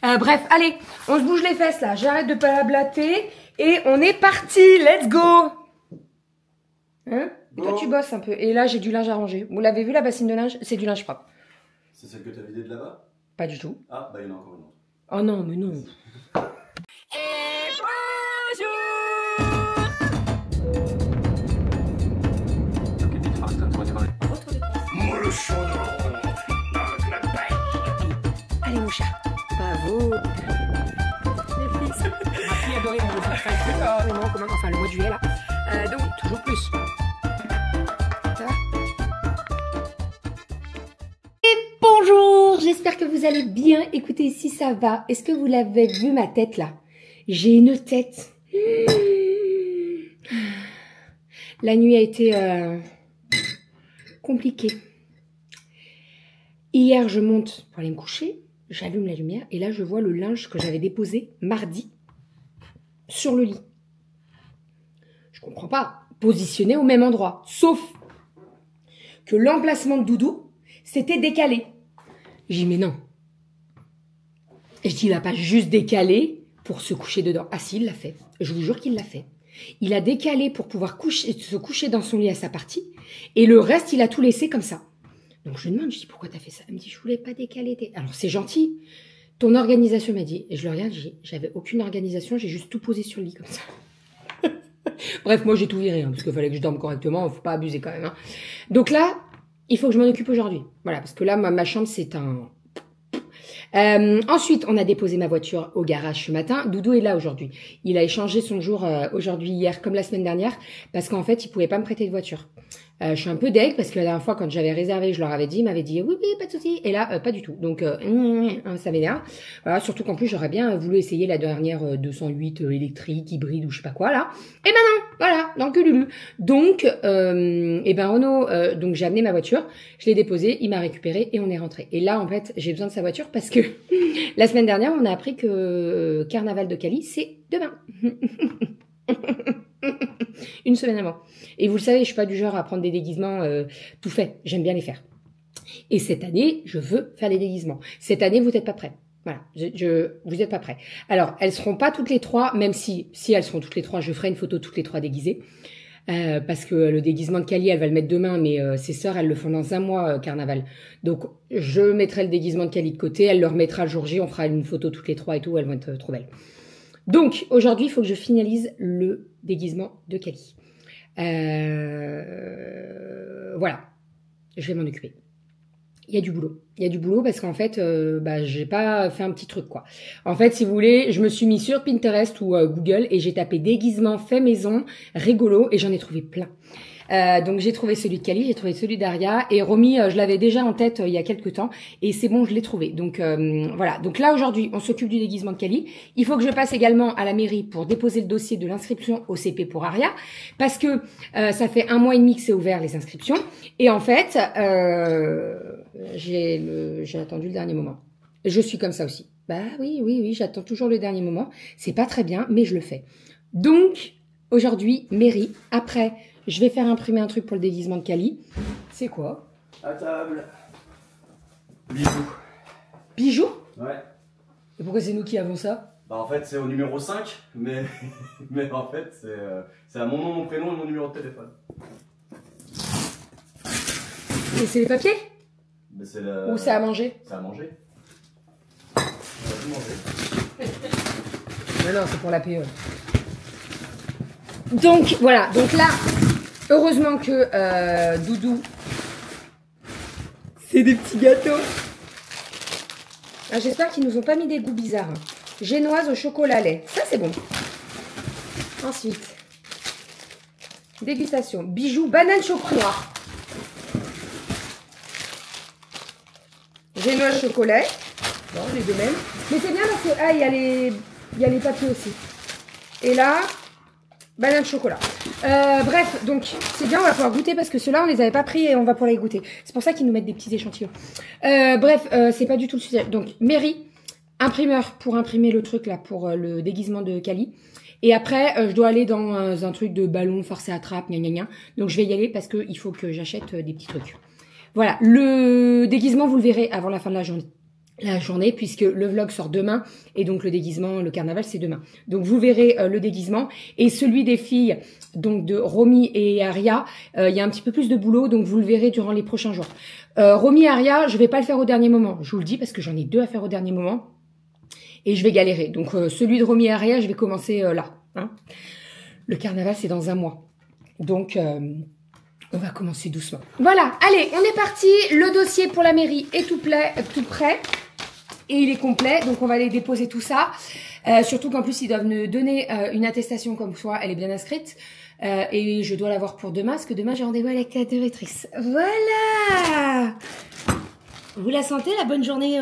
Bref, allez, on se bouge les fesses là. J'arrête de blablater et on est parti. Let's go. Hein? Toi, tu bosses un peu. Et là, j'ai du linge à ranger. Vous l'avez vu, la bassine de linge? C'est du linge propre. C'est celle que tu as vidée de là-bas? Pas du tout. Ah, bah il y en a encore une autre. Oh non, mais non. Allez, mon chat. Bravo. Les fils. Ma fille adorée, on veut faire ça. Non, comment, enfin, le mois de juillet, là. Donc, toujours plus. Ça va? Et bonjour, j'espère que vous allez bien. Écoutez, si ça va, est-ce que vous l'avez vu, ma tête, là? J'ai une tête. La nuit a été compliquée. Hier, je monte pour aller me coucher, j'allume la lumière et là, je vois le linge que j'avais déposé mardi sur le lit. Je comprends pas, positionné au même endroit, sauf que l'emplacement de doudou, c'était décalé. J'ai dit, mais non. Et je dis, il n'a pas juste décalé pour se coucher dedans. Ah si, il l'a fait. Je vous jure qu'il l'a fait. Il a décalé pour pouvoir se coucher dans son lit à sa partie et le reste, il a tout laissé comme ça. Donc je lui demande, je dis, pourquoi t'as fait ça? Elle me dit, je voulais pas décaler. Alors c'est gentil. Ton organisation, m'a dit. Et je le regarde, j'avais aucune organisation, j'ai juste tout posé sur le lit comme ça. Bref, moi j'ai tout viré, hein, parce qu'il fallait que je dorme correctement, faut pas abuser quand même. Hein. Donc là, il faut que je m'en occupe aujourd'hui. Voilà, parce que là, ma chambre, c'est un... Ensuite, on a déposé ma voiture au garage ce matin. Doudou est là aujourd'hui. Il a échangé son jour aujourd'hui, hier, comme la semaine dernière, parce qu'en fait, il pouvait pas me prêter de voiture. Je suis un peu deg parce que la dernière fois, quand j'avais réservé, je leur avais dit, ils m'avaient dit oui, pas de souci. Et là, pas du tout. Donc, ça m'énerve. Voilà, surtout qu'en plus, j'aurais bien voulu essayer la dernière 208 électrique, hybride ou je sais pas quoi là. Et ben non, voilà, dans le cululu. Donc, et ben Renaud, donc j'ai amené ma voiture, je l'ai déposée, il m'a récupéré et on est rentré. Et là, en fait, j'ai besoin de sa voiture parce que la semaine dernière, on a appris que Carnaval de Cali, c'est demain. Une semaine avant. Et vous le savez, je suis pas du genre à prendre des déguisements tout faits. J'aime bien les faire. Et cette année, je veux faire les déguisements. Cette année, vous n'êtes pas prêts. Voilà, vous n'êtes pas prêts. Alors, elles seront pas toutes les trois, même si elles seront toutes les trois, je ferai une photo toutes les trois déguisées. Parce que le déguisement de Cali, elle va le mettre demain, mais ses sœurs, elles le font dans un mois, Carnaval. Donc, je mettrai le déguisement de Cali de côté, elle le remettra le jour J, on fera une photo toutes les trois et tout, elles vont être trop belles. Donc, aujourd'hui, il faut que je finalise le déguisement de Cali. Voilà, je vais m'en occuper. Il y a du boulot. Il y a du boulot parce qu'en fait, j'ai pas fait un petit truc, quoi. En fait, si vous voulez, je me suis mis sur Pinterest ou Google et j'ai tapé déguisement fait maison, rigolo, et j'en ai trouvé plein. Donc j'ai trouvé celui de Cali, j'ai trouvé celui d'Aria et Romy, je l'avais déjà en tête il y a quelques temps et c'est bon, je l'ai trouvé. Donc voilà. Donc là aujourd'hui, on s'occupe du déguisement de Cali. Il faut que je passe également à la mairie pour déposer le dossier de l'inscription au CP pour Aria parce que ça fait 1 mois et demi que c'est ouvert les inscriptions et en fait j'ai attendu le dernier moment. Je suis comme ça aussi. Bah oui, j'attends toujours le dernier moment. C'est pas très bien, mais je le fais. Donc aujourd'hui, mairie. Après, je vais faire imprimer un truc pour le déguisement de Cali. C'est quoi? À table. Bijoux. Bijoux? Ouais. Et pourquoi c'est nous qui avons ça? Bah en fait c'est au numéro 5, mais en fait c'est à mon nom, mon prénom et mon numéro de téléphone. Et c'est les papiers? Mais ou c'est à manger? C'est à manger. On va tout manger. Mais non, c'est pour la PE. Donc voilà, donc là, heureusement que Doudou, c'est des petits gâteaux. Ah, j'espère qu'ils nous ont pas mis des goûts bizarres. Génoise au chocolat lait, ça c'est bon. Ensuite, dégustation, bijoux, banane chocolat. Génoise chocolat, bon, les deux mêmes. Mais c'est bien parce que, il y a les papiers aussi. Et là, banane chocolat. Bref, donc c'est bien, on va pouvoir goûter parce que ceux-là, on les avait pas pris et on va pouvoir les goûter. C'est pour ça qu'ils nous mettent des petits échantillons. Bref, c'est pas du tout le sujet. Donc, mairie, imprimeur pour imprimer le truc là, pour le déguisement de Cali. Et après, je dois aller dans un truc de ballon, force et attrape, gna gna gna. Donc, je vais y aller parce que il faut que j'achète des petits trucs. Voilà, le déguisement, vous le verrez avant la fin de la journée. la journée puisque le vlog sort demain et donc le déguisement, le carnaval c'est demain. Donc vous verrez le déguisement et celui des filles donc de Romy et Aria, il y a un petit peu plus de boulot donc vous le verrez durant les prochains jours. Romy et Aria, je vais pas le faire au dernier moment, je vous le dis parce que j'en ai 2 à faire au dernier moment et je vais galérer. Donc celui de Romy et Aria, je vais commencer là. Hein. Le carnaval c'est dans un mois. Donc on va commencer doucement. Voilà, allez, on est parti. Le dossier pour la mairie est tout prêt. Et il est complet, donc on va aller déposer tout ça. Surtout qu'en plus, ils doivent nous donner une attestation comme quoi elle est bien inscrite. Et je dois l'avoir pour demain, parce que demain, j'ai rendez-vous avec la directrice. Voilà. Vous la sentez, la bonne journée,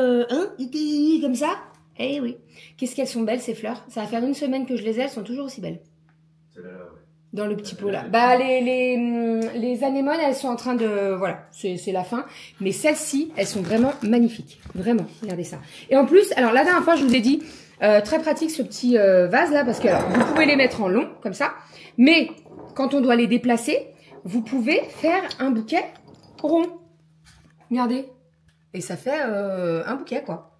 comme ça? Eh oui. Qu'est-ce qu'elles sont belles, ces fleurs. Ça va faire 1 semaine que je les ai, elles sont toujours aussi belles. C'est là, ouais. Dans le petit pot là. Bah les anémones, elles sont en train de... Voilà, c'est la fin. Mais celles-ci, elles sont vraiment magnifiques. Vraiment, regardez ça. Et en plus, alors la dernière fois, je vous ai dit, très pratique ce petit vase là, parce que alors, vous pouvez les mettre en long, comme ça. Mais quand on doit les déplacer, vous pouvez faire un bouquet rond. Regardez. Et ça fait un bouquet, quoi.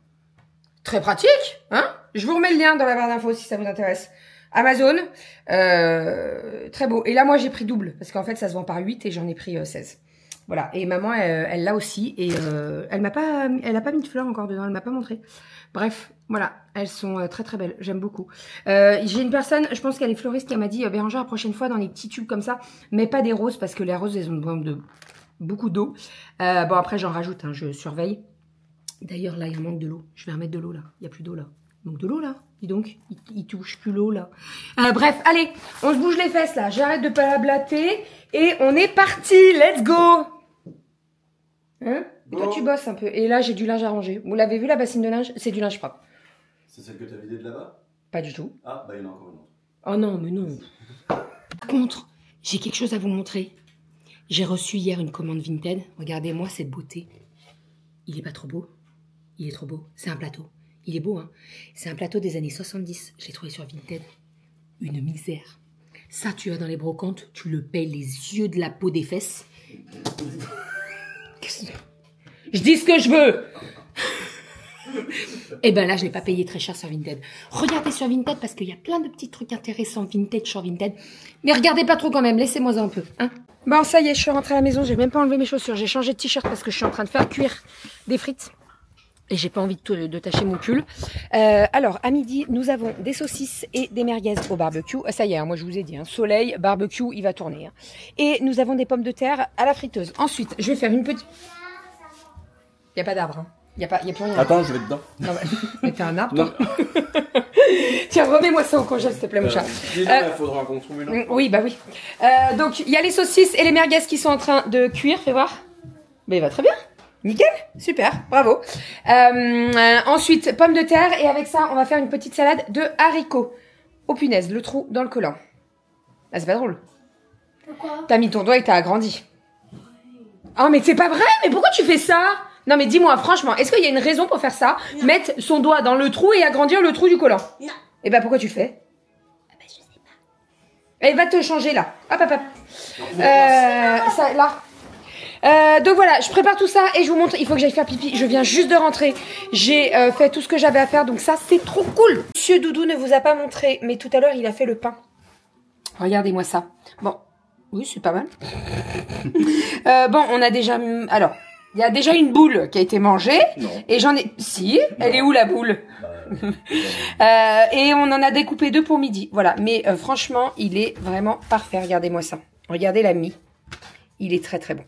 Très pratique, hein? Je vous remets le lien dans la barre d'infos si ça vous intéresse. Amazon, très beau. Et là, moi, j'ai pris double, parce qu'en fait, ça se vend par 8 et j'en ai pris 16. Voilà, et maman, elle l'a aussi, et elle a pas mis de fleurs encore dedans, elle m'a pas montré. Bref, voilà, elles sont très très belles, j'aime beaucoup. J'ai une personne, je pense qu'elle est fleuriste, qui m'a dit, Bérangère, la prochaine fois, dans les petits tubes comme ça, mais pas des roses, parce que les roses, elles ont besoin de beaucoup d'eau. Bon, après, j'en rajoute, hein, je surveille. D'ailleurs, là, il manque de l'eau. Je vais remettre de l'eau, là. Il n'y a plus d'eau, là. Donc de l'eau là, dis donc, il touche plus l'eau là. Bref, allez, on se bouge les fesses là, j'arrête de palablater et on est parti, let's go. Hein? Et toi tu bosses un peu, et là j'ai du linge à ranger. Vous l'avez vu la bassine de linge? C'est du linge propre. C'est celle que tu as vidée de là-bas? Pas du tout. Ah, bah il y en a encore une autre. Oh non, mais non. Par contre, j'ai quelque chose à vous montrer. J'ai reçu hier une commande Vinted, regardez-moi cette beauté. Il est pas trop beau? Il est trop beau, c'est un plateau. Il est beau, hein. C'est un plateau des années 70. Je l'ai trouvé sur Vinted. Une misère. Ça, tu vas dans les brocantes, tu le payes les yeux de la peau des fesses. Je dis ce que je veux. Et ben là, je l'ai pas payé très cher sur Vinted. Regardez sur Vinted parce qu'il y a plein de petits trucs intéressants vintage sur Vinted. Mais regardez pas trop quand même, laissez-moi un peu. Hein. Bon, ça y est, je suis rentrée à la maison. J'ai même pas enlevé mes chaussures. J'ai changé de t-shirt parce que je suis en train de faire cuire des frites. Et j'ai pas envie de tâcher mon pull. Alors, à midi, nous avons des saucisses et des merguez au barbecue. Ça y est, hein, moi je vous ai dit, hein, soleil, barbecue, il va tourner. Hein. Et nous avons des pommes de terre à la friteuse. Ensuite, je vais faire une petite... Il n'y a pas d'arbre. Hein. Il y a plus rien. Attends, je vais dedans. Non, mais t'es un arbre, toi. Tiens, remets-moi ça au congèle, s'il te plaît, mon chat. Il faudra qu'on trouve une autre. Oui, bah oui. Donc, il y a les saucisses et les merguez qui sont en train de cuire. Fais voir. Mais il va très bien. Nickel, super, bravo. Ensuite, pommes de terre et avec ça, on va faire une petite salade de haricots. Oh punaise, le trou dans le collant. Ah, c'est pas drôle. Pourquoi? T'as mis ton doigt et t'as agrandi. Oh, mais c'est pas vrai, mais pourquoi tu fais ça? Non, mais dis-moi, franchement, est-ce qu'il y a une raison pour faire ça? Non. Mettre son doigt dans le trou et agrandir le trou du collant? Non. Et bah, pourquoi tu le fais? Ah bah, je sais pas. Elle va te changer là. Hop, hop, hop. Ça, là. Donc voilà, je prépare tout ça et je vous montre. Il faut que j'aille faire pipi. Je viens juste de rentrer. J'ai fait tout ce que j'avais à faire. Donc ça, c'est trop cool. Monsieur Doudou ne vous a pas montré, mais tout à l'heure, il a fait le pain. Regardez-moi ça. Bon, oui, c'est pas mal. Bon, on a déjà... Alors, il y a déjà une boule qui a été mangée. Non. Et j'en ai... Si, elle est où la boule? Et on en a découpé 2 pour midi. Voilà, mais franchement, il est vraiment parfait. Regardez-moi ça. Regardez la mie. Il est très très bon.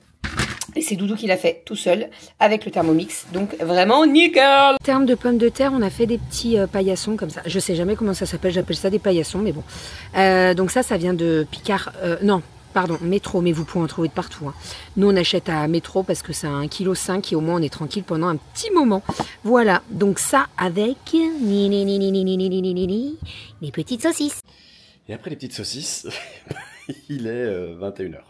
Et c'est Doudou qui l'a fait tout seul avec le Thermomix. Donc vraiment nickel. En termes de pommes de terre, on a fait des petits paillassons comme ça. Je sais jamais comment ça s'appelle. J'appelle ça des paillassons, mais bon. Donc ça vient de Picard. Non, pardon, Métro. Mais vous pouvez en trouver de partout. Hein. Nous, on achète à Métro parce que c'est à 1,5 kg et au moins on est tranquille pendant un petit moment. Voilà. Donc ça avec les petites saucisses. Et après les petites saucisses, il est 21h.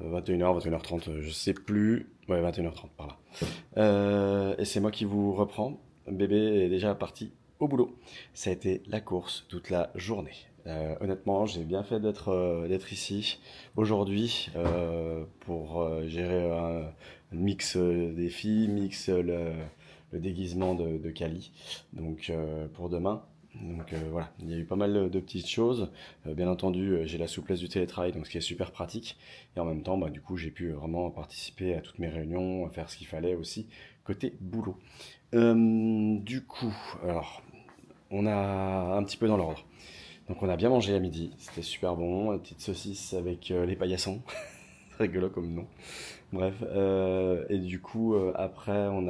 21h, 21h30, je sais plus. Ouais, 21h30 par là. Et c'est moi qui vous reprends. Bébé est déjà parti au boulot. Ça a été la course toute la journée. Honnêtement, j'ai bien fait d'être ici aujourd'hui pour gérer un mix des filles, mix le le déguisement de Kali, donc pour demain. Donc voilà, il y a eu pas mal de petites choses. Bien entendu, j'ai la souplesse du télétravail, donc ce qui est super pratique. Et en même temps, bah, du coup, j'ai pu vraiment participer à toutes mes réunions, faire ce qu'il fallait aussi côté boulot. Du coup, alors, on a un petit peu dans l'ordre. Donc on a bien mangé à midi, c'était super bon. Une petite saucisse avec les paillassons, c'est rigolo comme nom. Bref, et du coup, après, on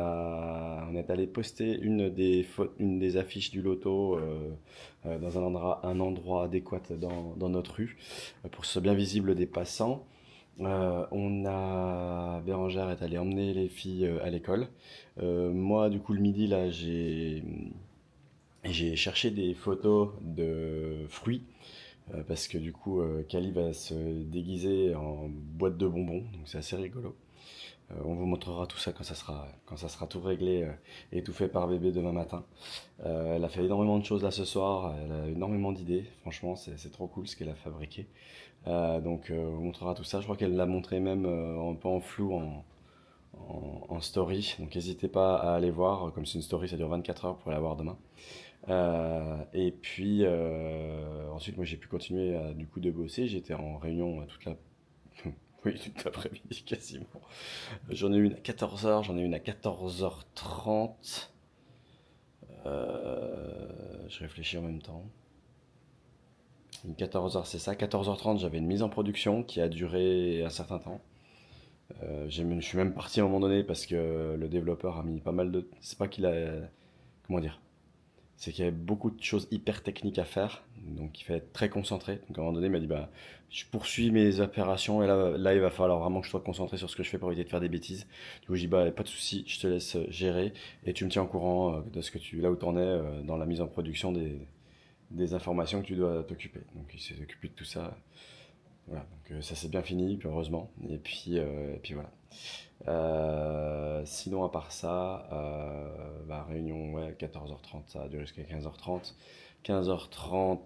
est allé poster une des affiches du loto dans un endroit adéquat dans notre rue, pour que ce soit bien visible des passants. Bérangère est allée emmener les filles à l'école. Moi, du coup, le midi, là, j'ai cherché des photos de fruits. Parce que du coup, Kali va se déguiser en boîte de bonbons, donc c'est assez rigolo. On vous montrera tout ça quand ça sera tout réglé et tout fait par bébé demain matin. Elle a fait énormément de choses là ce soir, elle a énormément d'idées, franchement c'est trop cool ce qu'elle a fabriqué. Donc on vous montrera tout ça, je crois qu'elle l'a montré même un peu en flou en story, donc n'hésitez pas à aller voir, comme c'est une story ça dure 24 heures pour la voir demain. Et puis ensuite moi j'ai pu continuer du coup de bosser, j'étais en réunion toute la... oui, toute l'après-midi quasiment. J'en ai une à 14h, j'en ai une à 14h30. Je réfléchis en même temps. Une 14h, c'est ça. 14h30, j'avais une mise en production qui a duré un certain temps. Je suis même parti à un moment donné parce que le développeur a mis pas mal de... C'est pas qu'il a... Comment dire? C'est qu'il y avait beaucoup de choses hyper techniques à faire, donc il fallait être très concentré. Donc à un moment donné, il m'a dit bah je poursuis mes opérations et là il va falloir vraiment que je sois concentré sur ce que je fais pour éviter de faire des bêtises. Du coup, j'ai dit bah pas de souci, je te laisse gérer et tu me tiens au courant de ce que là où t'en es dans la mise en production des informations que tu dois t'occuper. Donc il s'est occupé de tout ça. Voilà, donc ça s'est bien fini, puis heureusement. Et puis voilà. Sinon, à part ça, bah, réunion, ouais, 14h30, ça a duré jusqu'à 15h30. 15h30,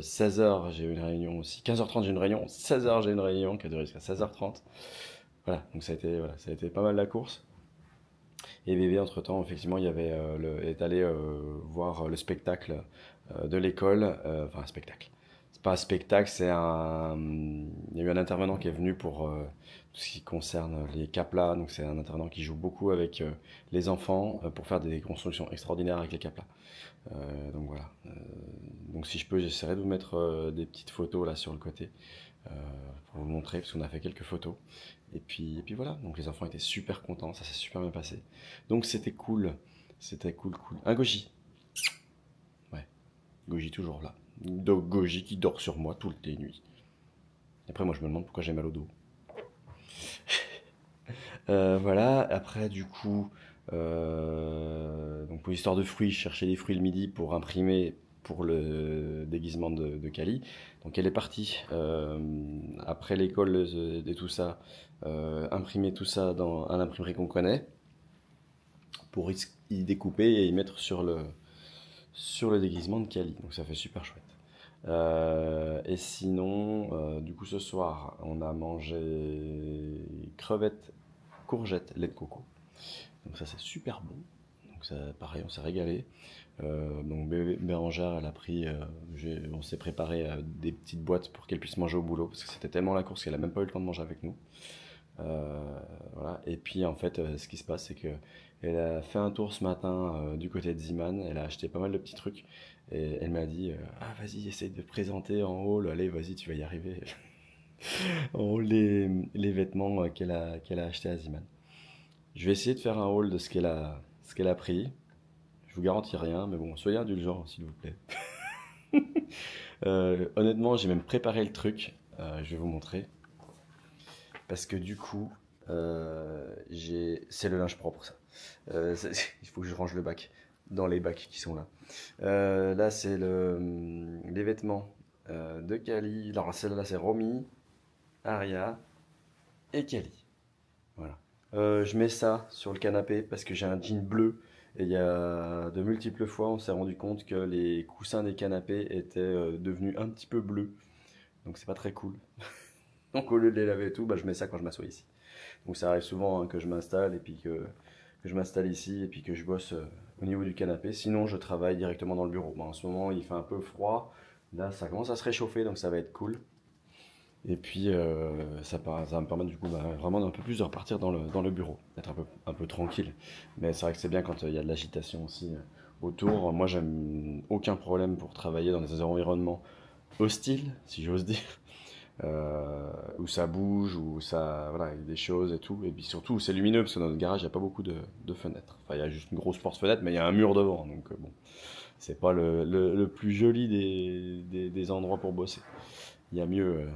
16h, j'ai eu une réunion aussi. 15h30, j'ai une réunion. 16h, j'ai une réunion qui a duré jusqu'à 16h30. Voilà, donc ça a été pas mal la course. Et bébé, entre-temps, effectivement, est allé voir le spectacle de l'école. Enfin, un spectacle. C'est pas un spectacle, il y a eu un intervenant qui est venu pour tout ce qui concerne les caplas. Donc, c'est un intervenant qui joue beaucoup avec les enfants pour faire des constructions extraordinaires avec les caplas. Donc, voilà. Donc, si je peux, j'essaierai de vous mettre des petites photos là sur le côté pour vous montrer, parce qu'on a fait quelques photos. Et puis voilà, donc les enfants étaient super contents, ça s'est super bien passé. Donc c'était cool, cool. Un Goji, ouais, Goji toujours là. Donc Goji qui dort sur moi toutes les nuits. Après moi je me demande pourquoi j'ai mal au dos. Voilà, après du coup, donc pour l'histoire de fruits, je cherchais des fruits le midi pour imprimer pour le déguisement de Kali. Donc elle est partie après l'école et tout ça, imprimer tout ça dans un imprimerie qu'on connaît pour y découper et y mettre sur le déguisement de Kali. Donc ça fait super chouette. Et sinon, du coup ce soir, on a mangé crevettes, courgettes, lait de coco. Donc ça c'est super bon. Donc ça, pareil, on s'est régalé. Donc Bérangère, elle a pris, on s'est préparé des petites boîtes pour qu'elle puisse manger au boulot parce que c'était tellement la course qu'elle a même pas eu le temps de manger avec nous. Voilà. Et puis en fait, ce qui se passe, c'est que elle a fait un tour ce matin du côté de Ziman. Elle a acheté pas mal de petits trucs et elle m'a dit ah vas-y, essaye de présenter en haul. Allez, vas-y, tu vas y arriver. En haul les vêtements qu'elle a acheté à Ziman. Je vais essayer de faire un haul de ce qu'elle a pris. Je vous garantis rien, mais bon, soyez indulgents, s'il vous plaît. Honnêtement, j'ai même préparé le truc. Je vais vous montrer. Parce que du coup, c'est le linge propre, ça. Il faut que je range le bac dans les bacs qui sont là. Là, c'est les vêtements de Kali. Alors, celle-là, c'est Romy, Aria et Kali. Voilà. Je mets ça sur le canapé parce que j'ai un jean bleu. Et il y a de multiples fois, on s'est rendu compte que les coussins des canapés étaient devenus un petit peu bleus. Donc, c'est pas très cool. Donc, au lieu de les laver et tout, bah, je mets ça quand je m'assois ici. Donc, ça arrive souvent hein, que je m'installe et puis que que je m'installe ici et puis que je bosse au niveau du canapé. Sinon, je travaille directement dans le bureau. Bon, en ce moment, il fait un peu froid. Là, ça commence à se réchauffer, donc ça va être cool. Et puis, ça va me permettre du coup vraiment d'un peu plus de repartir dans le bureau, d'être un peu tranquille. Mais c'est vrai que c'est bien quand il y a de l'agitation aussi autour. Moi, j'aime aucun problème pour travailler dans des environnements hostiles, si j'ose dire, où ça bouge, où ça, voilà, il y a des choses et tout. Et puis surtout où c'est lumineux, parce que dans notre garage, il n'y a pas beaucoup de fenêtres. Enfin, il y a juste une grosse porte-fenêtre, mais il y a un mur devant. Donc, bon, c'est pas le plus joli des endroits pour bosser. Il y a mieux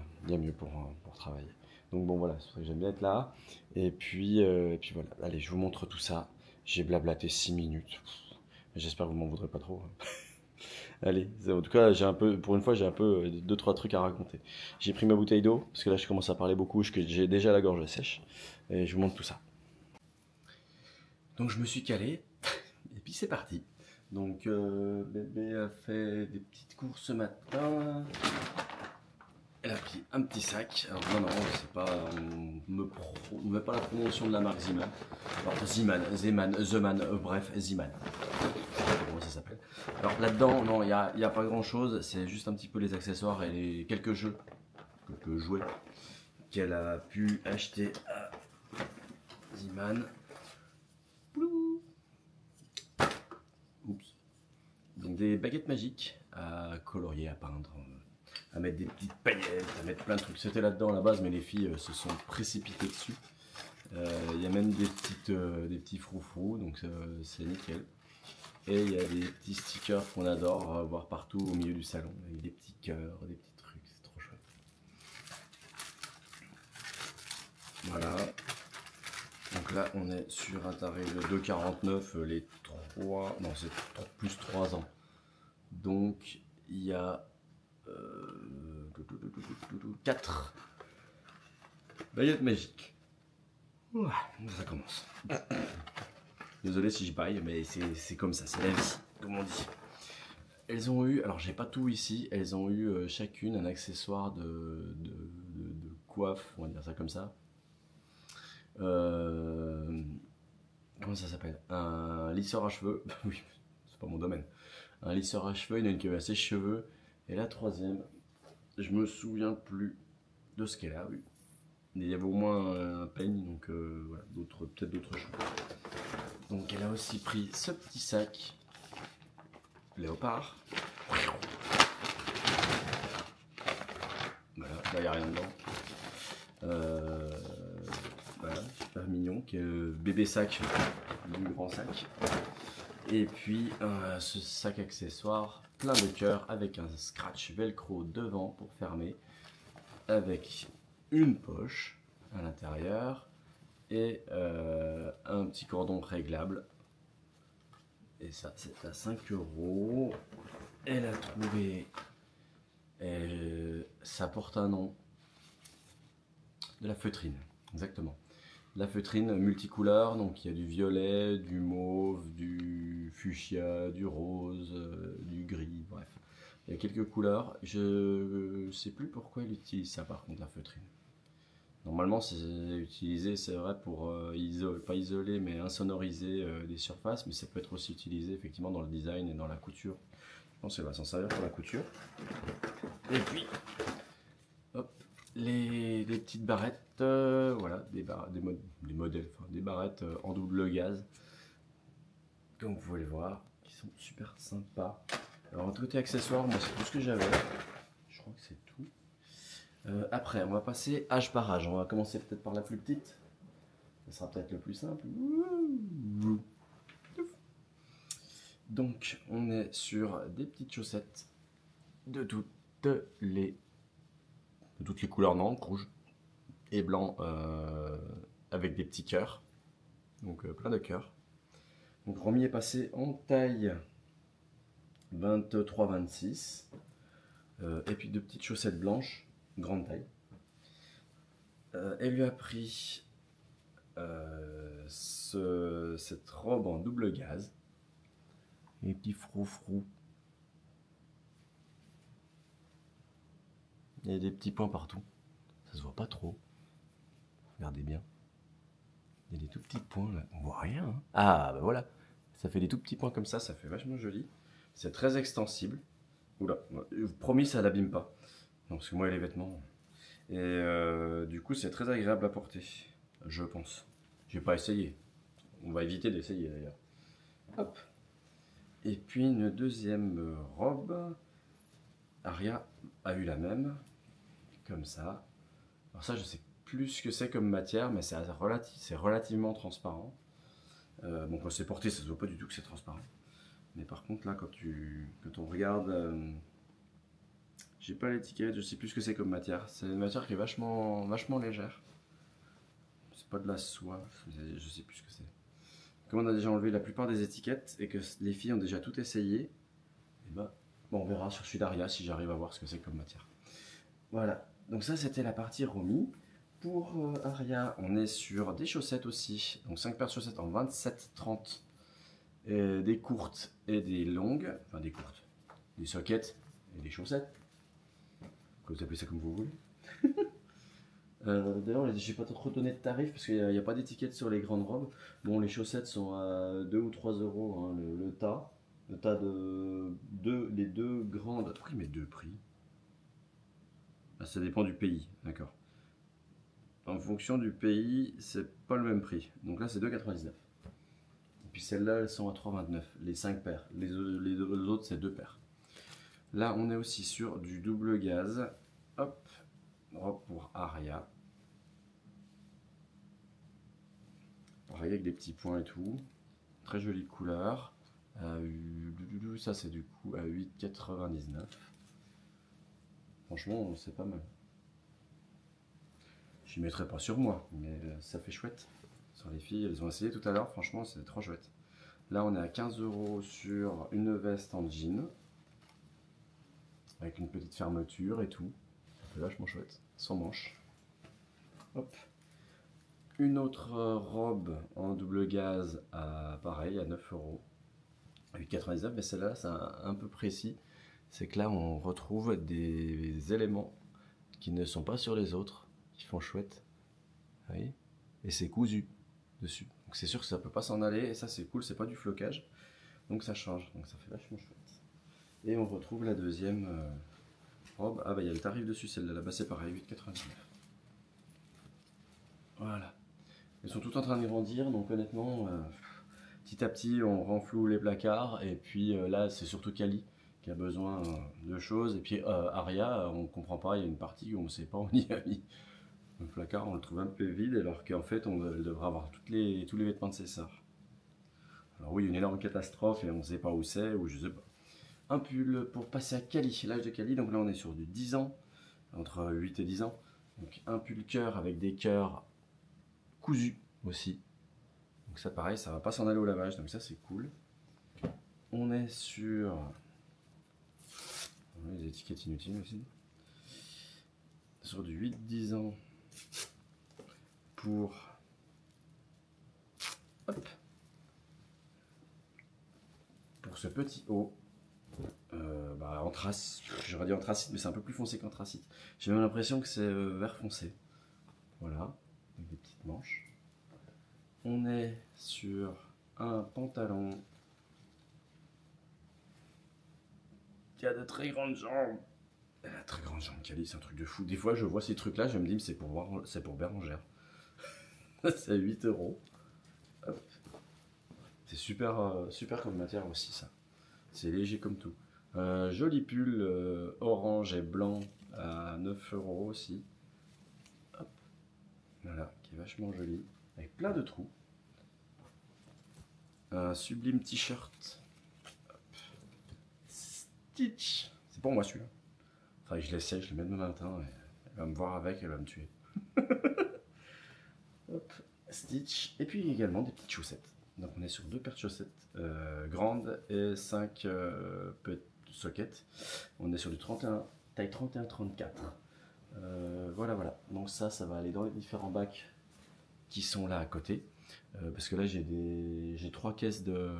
pour travailler. Donc bon voilà, c'est pour ça que j'aime bien être là. Et puis voilà, allez, je vous montre tout ça. J'ai blablaté 6 minutes. J'espère que vous m'en voudrez pas trop. Allez, en tout cas, pour une fois, j'ai un peu deux, trois trucs à raconter. J'ai pris ma bouteille d'eau, parce que là, je commence à parler beaucoup, que j'ai déjà la gorge sèche. Et je vous montre tout ça. Donc je me suis calé, et puis c'est parti. Donc bébé a fait des petites courses ce matin. Elle a pris un petit sac. Alors non, c'est pas, on me met pas la prononciation de la marque Ziman. Alors Zeman, bref, Ziman. Je sais pas comment ça s'appelle. Alors là-dedans, non, il y a pas grand-chose. C'est juste un petit peu les accessoires et quelques jouets qu'elle a pu acheter à Ziman. Oups. Donc des baguettes magiques à colorier, à peindre, à mettre des petites paillettes, à mettre plein de trucs. C'était là-dedans à la base, mais les filles se sont précipitées dessus. Il y a même des petits froufrous, donc c'est nickel. Et il y a des petits stickers qu'on adore voir partout au milieu du salon, avec des petits cœurs, des petits trucs, c'est trop chouette. Voilà. Donc là, on est sur un tarif de 2,49 les 3, non c'est plus 3 ans. Donc il y a 4 baguettes magiques. Ouah, ça commence. Désolé si je baille, mais c'est comme ça, c'est la vie, comme on dit. Elles ont eu, alors j'ai pas tout ici, elles ont eu chacune un accessoire de coiffe, on va dire ça comme ça. Comment ça s'appelle? Un lisseur à cheveux, oui, c'est pas mon domaine. Un lisseur à cheveux, il y en a une qui avait ses cheveux, et la troisième, je me souviens plus de ce qu'elle a eu. Il y avait au moins un peigne, donc voilà, peut-être d'autres choses. Donc elle a aussi pris ce petit sac léopard. Voilà, là il n'y a rien dedans. Voilà, super mignon, qui est le bébé sac du grand sac. Et puis ce sac accessoire plein de cœurs avec un scratch velcro devant pour fermer, avec une poche à l'intérieur et un petit cordon réglable. Et ça, c'est à 5 €. Elle a trouvé, ça porte un nom, de la feutrine, exactement. La feutrine multicouleur, donc il y a du violet, du mauve, du fuchsia, du rose, du gris, bref. Il y a quelques couleurs. Je sais plus pourquoi elle utilise ça par contre, la feutrine. Normalement, c'est utilisé, c'est vrai, pour pas isoler, mais insonoriser les surfaces, mais ça peut être aussi utilisé effectivement dans le design et dans la couture. Je pense qu'elle va s'en servir pour la couture. Et puis, hop, les petites barrettes, voilà, des modèles, enfin, des barrettes en double gaz, comme vous pouvez le voir, qui sont super sympas. Alors, côté accessoires, moi, c'est tout ce que j'avais. Je crois que c'est tout. Après, on va passer âge par âge. On va commencer peut-être par la plus petite. Ce sera peut-être le plus simple. Donc, on est sur des petites chaussettes de toutes les couleurs, non, rouge et blanc, avec des petits cœurs. Donc, plein de cœurs. Donc, Romy est passé en taille 23-26. Et puis, de petites chaussettes blanches. Grande taille. Elle lui a pris cette robe en double gaz. Les petits froufrous. Il y a des petits points partout. Ça se voit pas trop. Regardez bien. Il y a des tout petits points là. On voit rien. Hein. Ah, bah voilà. Ça fait des tout petits points comme ça fait vachement joli. C'est très extensible. Oula, promis, ça l'abîme pas. Non, parce que moi, les vêtements. Et du coup, c'est très agréable à porter, je pense. J'ai pas essayé. On va éviter d'essayer d'ailleurs. Hop. Et puis une deuxième robe. Aria a eu la même, comme ça. Alors ça, je sais plus ce que c'est comme matière, mais c'est relativement transparent. Bon, quand c'est porté, ça se voit pas du tout que c'est transparent. Mais par contre, là, quand on regarde, j'ai pas l'étiquette, je sais plus ce que c'est comme matière. C'est une matière qui est vachement légère. C'est pas de la soie, je sais plus ce que c'est. Comme on a déjà enlevé la plupart des étiquettes et que les filles ont déjà tout essayé, et ben, bon, on verra sur celui d'Aria si j'arrive à voir ce que c'est comme matière. Voilà, donc ça c'était la partie Romy. Pour Aria, on est sur des chaussettes aussi, donc 5 paires de chaussettes en 27-30, des courtes et des longues, enfin des courtes, des sockets et des chaussettes, vous appelez ça comme vous voulez. D'ailleurs, j'ai pas trop donné de tarif parce qu'il n'y a pas d'étiquette sur les grandes robes. Bon, les chaussettes sont à 2 ou 3 euros hein, le tas. Le tas de les deux grandes. Pourquoi il met deux prix? Ah, ça dépend du pays, d'accord. En fonction du pays, c'est pas le même prix. Donc là, c'est 2,99. Et puis celles-là, elles sont à 3,29. Les 5 paires. Les autres, c'est 2 paires. Là, on est aussi sur du double gaze. Hop. Robe pour Aria. Pareil avec des petits points et tout. Très jolie couleur. Ça c'est du coup à 8,99. Franchement, c'est pas mal. Je mettrai pas sur moi, mais ça fait chouette. Sur les filles, elles ont essayé tout à l'heure. Franchement, c'est trop chouette. Là, on est à 15 € sur une veste en jean. Avec une petite fermeture et tout. Ça fait vachement chouette. Sans manches. Hop. Une autre robe en double gaze à pareil à 9 €. 8,99, mais celle-là c'est un peu précis. C'est que là on retrouve des éléments qui ne sont pas sur les autres, qui font chouette. Vous voyez? Et c'est cousu dessus. Donc c'est sûr que ça peut pas s'en aller. Et ça c'est cool, c'est pas du flocage. Donc ça change. Donc ça fait vachement chouette. Et on retrouve la deuxième robe. Ah bah il y a le tarif dessus, celle-là. Là-bas c'est pareil, 8,99. Voilà. Ils sont tous en train de grandir, donc honnêtement, petit à petit, on renfloue les placards. Et puis là, c'est surtout Kali qui a besoin de choses. Et puis Aria, on ne comprend pas, il y a une partie où on ne sait pas où on y a mis. Le placard, on le trouve un peu vide, alors qu'en fait, elle devrait avoir tous les vêtements de ses sœurs. Alors oui, une énorme catastrophe et on ne sait pas où c'est, ou je sais pas. Un pull pour passer à Kali, l'âge de Kali. Donc là, on est sur du 10 ans, entre 8 et 10 ans. Donc un pull cœur avec des cœurs cousu aussi. Donc ça pareil, ça va pas s'en aller au lavage, donc ça c'est cool. On est sur les étiquettes inutiles aussi. Sur du 8-10 ans pour hop, pour ce petit haut anthracite, j'aurais dit anthracite mais c'est un peu plus foncé qu'anthracite. J'ai même l'impression que c'est vert foncé. Voilà, avec des petites manches. On est sur un pantalon qui a de très grandes jambes. Elle a très grandes jambes, Kali, c'est un truc de fou. Des fois, je vois ces trucs-là, je me dis, c'est pour Bérangère. C'est à 8 €. C'est super, super comme matière aussi, ça. C'est léger comme tout. Joli pull orange et blanc à 9 € aussi. Hop. Voilà, qui est vachement joli. Avec plein de trous. Un sublime t-shirt. Stitch. C'est pour moi celui-là. Enfin, je l'essaie, je le mets demain matin. Et elle va me voir avec, elle va me tuer. Hop. Stitch. Et puis également des petites chaussettes. Donc on est sur 2 paires de chaussettes grandes et 5 sockets. On est sur du 31, taille 31-34. Voilà, voilà. Donc ça va aller dans les différents bacs qui sont là à côté. Parce que là j'ai 3 caisses de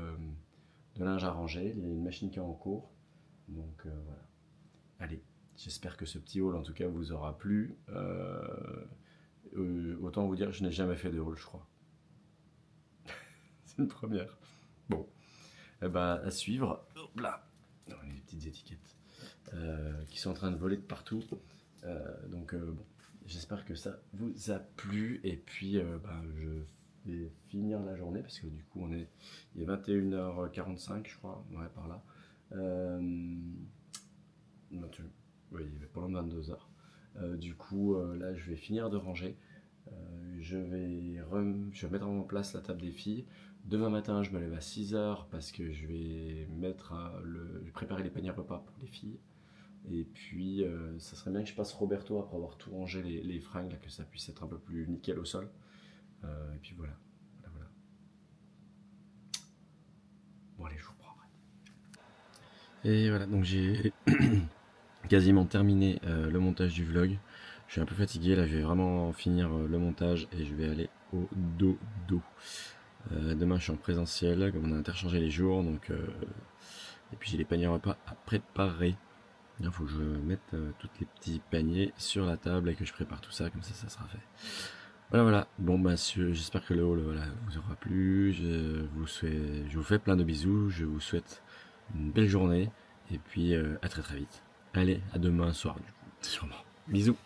linge à ranger. Il y a une machine qui est en cours. Donc voilà. Allez, j'espère que ce petit haul en tout cas vous aura plu. Autant vous dire, je n'ai jamais fait de haul, je crois. une première. Bon, eh ben, à suivre. Hop là, les petites étiquettes qui sont en train de voler de partout. Donc bon, j'espère que ça vous a plu. Et puis je vais finir la journée parce que du coup il est 21h45 je crois, ouais par là. Oui, il est pas loin de 22h. Du coup là je vais finir de ranger. Je vais mettre en place la table des filles. Demain matin je me lève à 6h parce que je vais préparer les paniers repas pour les filles. Et puis ça serait bien que je passe Roberto après avoir tout rangé les fringues, là, que ça puisse être un peu plus nickel au sol. Et puis voilà. Bon allez, je vous reprends après. Et voilà, donc j'ai quasiment terminé le montage du vlog. Je suis un peu fatigué, là je vais vraiment finir le montage et je vais aller au dodo. Demain je suis en présentiel, comme on a interchangé les jours, donc et puis j'ai les paniers repas à préparer. Il faut que je mette tous les petits paniers sur la table et que je prépare tout ça, comme ça sera fait. Voilà. Bon bah j'espère que le haul vous aura plu. Je vous fais plein de bisous. Je vous souhaite une belle journée et puis à très vite. Allez, à demain soir du coup, sûrement. Bisous.